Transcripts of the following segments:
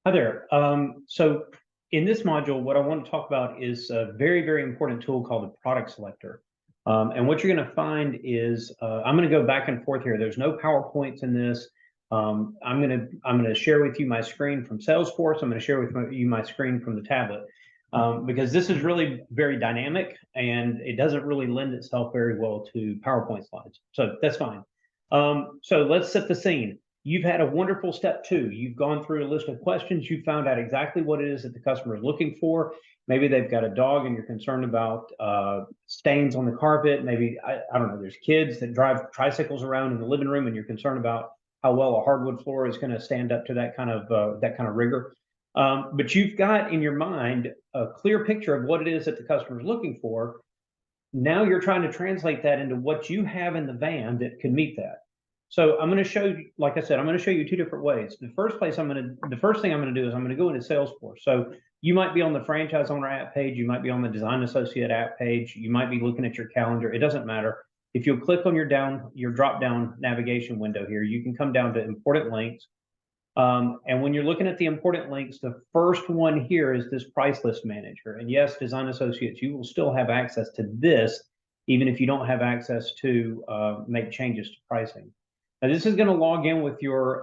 Hi there. So in this module, what I want to talk about is a very, very important tool called the product selector. And what you're going to find is I'm going to go back and forth here. There's no PowerPoints in this. I'm going to share with you my screen from Salesforce. I'm going to share with you my screen from the tablet because this is really very dynamic and it doesn't really lend itself very well to PowerPoint slides. So that's fine. So let's set the scene. You've had a wonderful step two. You've gone through a list of questions. You found out exactly what it is that the customer is looking for. Maybe they've got a dog and you're concerned about stains on the carpet. Maybe, I don't know, there's kids that drive tricycles around in the living room and you're concerned about how well a hardwood floor is going to stand up to that kind of rigor. But you've got in your mind a clear picture of what it is that the customer is looking for. Now you're trying to translate that into what you have in the van that can meet that. So I'm going to show you, like I said, I'm going to show you two different ways. The first thing I'm going to do is I'm going to go into Salesforce. So you might be on the franchise owner app page, you might be on the design associate app page, you might be looking at your calendar. It doesn't matter. If you'll click on your drop down navigation window here, you can come down to important links. And when you're looking at the important links, the first one here is this price list manager. And yes, design associates, you will still have access to this, even if you don't have access to make changes to pricing. Now, this is going to log in with your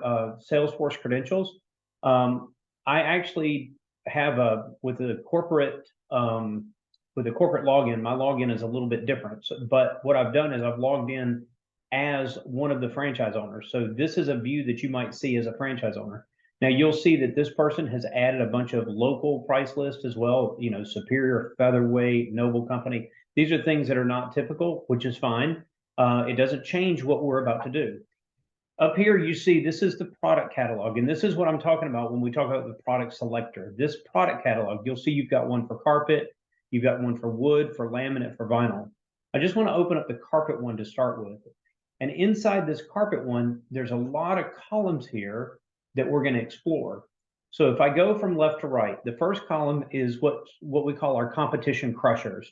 Salesforce credentials. I actually have with the corporate login. My login is a little bit different. So, but what I've done is I've logged in as one of the franchise owners. So this is a view that you might see as a franchise owner. Now you'll see that this person has added a bunch of local price lists as well, you know, Superior, Featherweight, Noble Company. These are things that are not typical, which is fine. It doesn't change what we're about to do. Up here, you see this is the product catalog, and this is what I'm talking about when we talk about the product selector. This product catalog, you'll see you've got one for carpet, you've got one for wood, for laminate, for vinyl. I just want to open up the carpet one to start with. And inside this carpet one, there's a lot of columns here that we're going to explore. So if I go from left to right, the first column is what we call our competition crushers.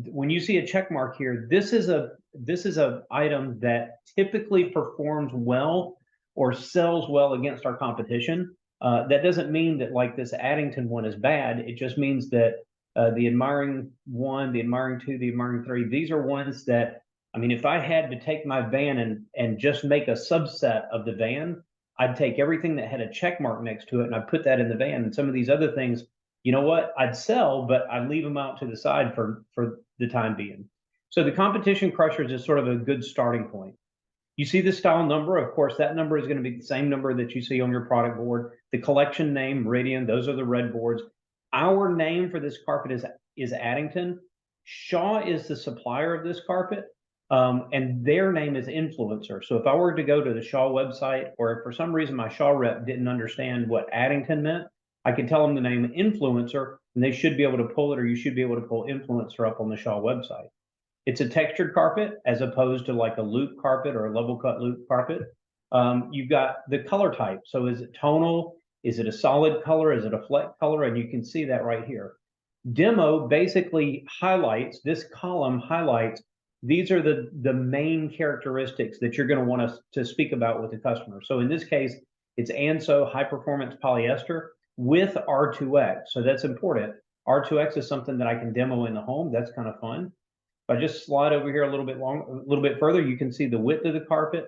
When you see a check mark here, this is a item that typically performs well or sells well against our competition. That doesn't mean that like this Addington one is bad. It just means that the Admiring 1, the Admiring 2, the Admiring 3, these are ones that, I mean, if I had to take my van and just make a subset of the van, I'd take everything that had a check mark next to it and I'd put that in the van. And some of these other things, you know what, I'd sell, but I'd leave them out to the side for the time being. So the competition crushers is sort of a good starting point. You see the style number, of course, that number is going to be the same number that you see on your product board. The collection name, Meridian, those are the red boards. Our name for this carpet is Addington. Shaw is the supplier of this carpet. And their name is Influencer. So if I were to go to the Shaw website, or if for some reason my Shaw rep didn't understand what Addington meant, I could tell them the name Influencer, and they should be able to pull it, or you should be able to pull Influencer up on the Shaw website. It's a textured carpet as opposed to like a loop carpet or a level cut loop carpet. You've got the color type. So is it tonal? Is it a solid color? Is it a fleck color? And you can see that right here. Demo basically highlights, this column highlights, these are the main characteristics that you're going to want us to speak about with the customer. So in this case, it's ANSO high performance polyester with R2X. So that's important. R2X is something that I can demo in the home. That's kind of fun. If I just slide over here a little bit further, you can see the width of the carpet.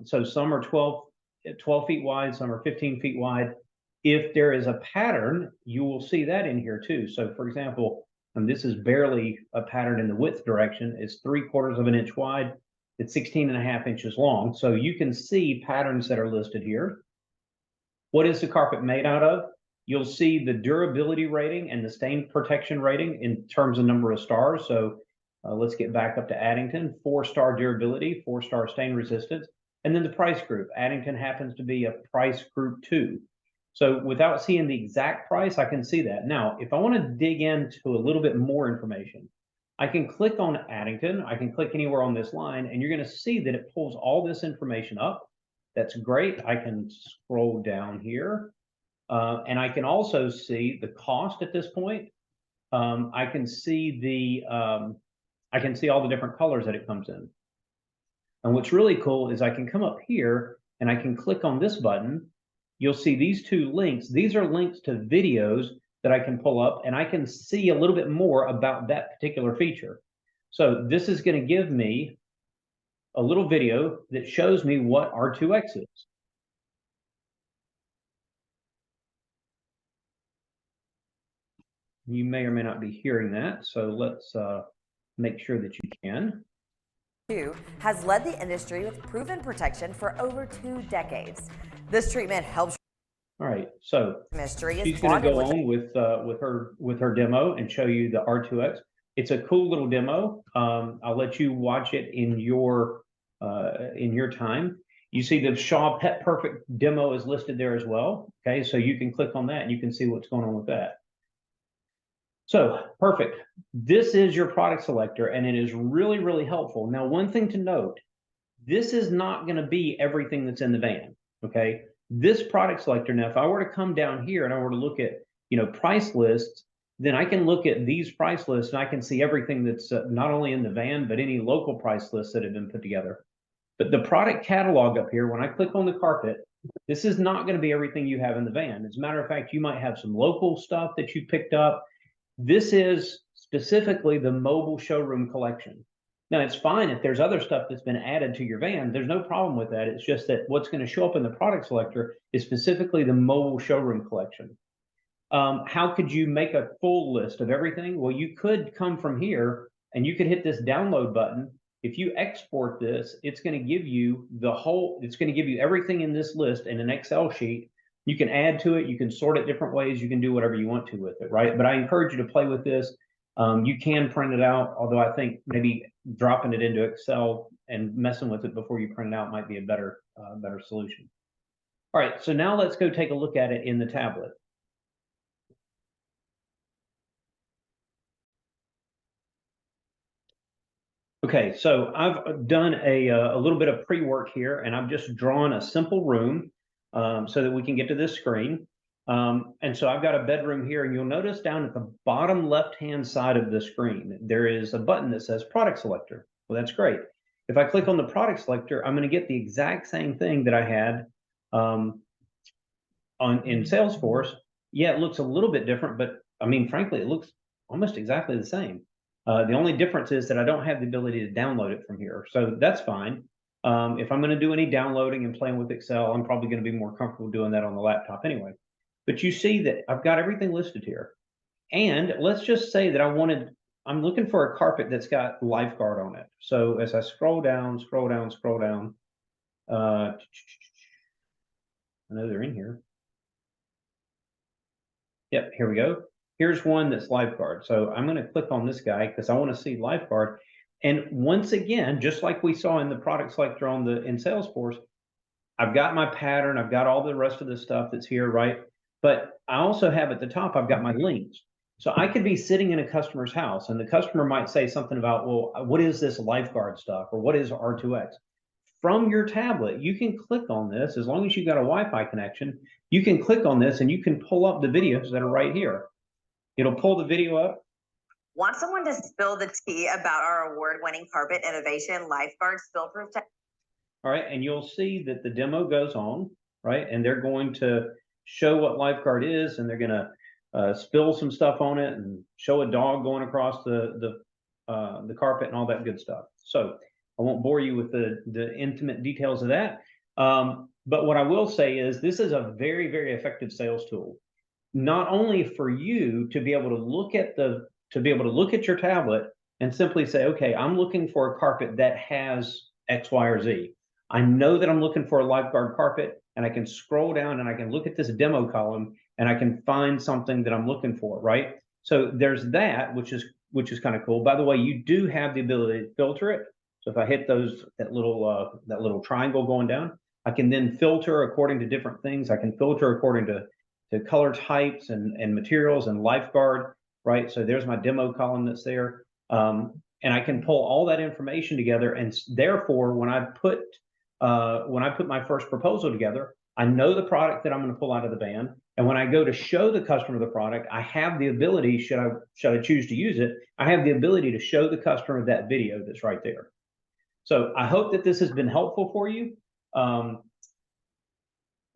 So some are 12 feet wide, some are 15 feet wide. If there is a pattern, you will see that in here too. So for example, and this is barely a pattern in the width direction, it's 3/4 of an inch wide, it's 16.5 inches long. So you can see patterns that are listed here. What is the carpet made out of? You'll see the durability rating and the stain protection rating in terms of number of stars. So let's get back up to Addington, 4-star durability, 4-star stain resistance. And then the price group. Addington happens to be a price group 2. So without seeing the exact price, I can see that. Now, if I want to dig into a little bit more information, I can click on Addington. I can click anywhere on this line, and you're going to see that it pulls all this information up. That's great. I can scroll down here, and I can also see the cost at this point. I can see all the different colors that it comes in. And what's really cool is I can come up here and I can click on this button, you'll see these two links. These are links to videos that I can pull up, and I can see a little bit more about that particular feature. So this is going to give me a little video that shows me what R2X is. You may or may not be hearing that, so let's make sure that you can. Has led the industry with proven protection for over 2 decades. This treatment helps. All right, so she's going to go on with her demo and show you the R2X. It's a cool little demo. I'll let you watch it in your time. You see the Shaw Pet Perfect demo is listed there as well. Okay, so you can click on that and you can see what's going on with that. So perfect. This is your product selector, and it is really, really helpful. Now, one thing to note, this is not going to be everything that's in the van. Okay, this product selector. Now, if I were to come down here and I were to look at, price lists, then I can look at these price lists and I can see everything that's not only in the van, but any local price lists that have been put together. But the product catalog up here, when I click on the carpet, this is not going to be everything you have in the van. As a matter of fact, you might have some local stuff that you picked up. This is specifically the mobile showroom collection. Now, it's fine if there's other stuff that's been added to your van. There's no problem with that. It's just that what's going to show up in the product selector is specifically the mobile showroom collection. How could you make a full list of everything? Well, you could come from here and you could hit this download button. If you export this, it's going to give you it's going to give you everything in this list in an Excel sheet. You can add to it, you can sort it different ways, you can do whatever you want to with it, right? But I encourage you to play with this. You can print it out, although I think maybe dropping it into Excel and messing with it before you print it out might be a better solution. All right, so now let's go take a look at it in the tablet. Okay, so I've done a little bit of pre-work here, and I've just drawn a simple room so that we can get to this screen. And so I've got a bedroom here, and you'll notice down at the bottom left-hand side of the screen, there is a button that says Product Selector. Well, that's great. If I click on the Product Selector, I'm going to get the exact same thing that I had in Salesforce. Yeah, it looks a little bit different, but I mean, frankly, it looks almost exactly the same. The only difference is that I don't have the ability to download it from here, so that's fine. If I'm going to do any downloading and playing with Excel, I'm probably going to be more comfortable doing that on the laptop anyway. But you see that I've got everything listed here. And let's just say that I'm looking for a carpet that's got lifeguard on it. So as I scroll down, I know they're in here. Yep, here we go. Here's one that's lifeguard. So I'm going to click on this guy because I want to see lifeguard. And once again, just like we saw in the product selector in Salesforce, I've got my pattern, I've got all the rest of the stuff that's here, right? But I also have at the top, I've got my links. So I could be sitting in a customer's house and the customer might say something about, well, what is this lifeguard stuff? Or what is R2X? From your tablet, you can click on this. As long as you've got a Wi-Fi connection, you can click on this and you can pull up the videos that are right here. It'll pull the video up. Want someone to spill the tea about our award-winning carpet innovation, Lifeguard Spill-Proof Tech? All right, and you'll see that the demo goes on, right? And they're going to show what lifeguard is, and they're going to spill some stuff on it and show a dog going across the carpet and all that good stuff. So I won't bore you with the intimate details of that. But what I will say is this is a very, very effective sales tool. Not only for you to be able to look at your tablet and simply say, okay, I'm looking for a carpet that has X, Y, or Z. I know that I'm looking for a lifeguard carpet, and I can scroll down and I can look at this demo column and I can find something that I'm looking for, right? So there's that, which is kind of cool. By the way, you do have the ability to filter it. So if I hit that little triangle going down, I can then filter according to different things. I can filter according to color types and materials and lifeguard, right? So there's my demo column that's there. And I can pull all that information together. And therefore, when I put my first proposal together, I know the product that I'm going to pull out of the van. And when I go to show the customer the product, I have the ability, should I choose to use it, I have the ability to show the customer that video that's right there. So I hope that this has been helpful for you.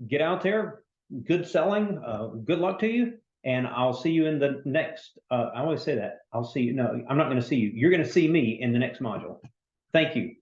Get out there, good selling. Good luck to you. And I'll see you in the next, I always say that. I'll see you. No, I'm not going to see you. You're going to see me in the next module. Thank you.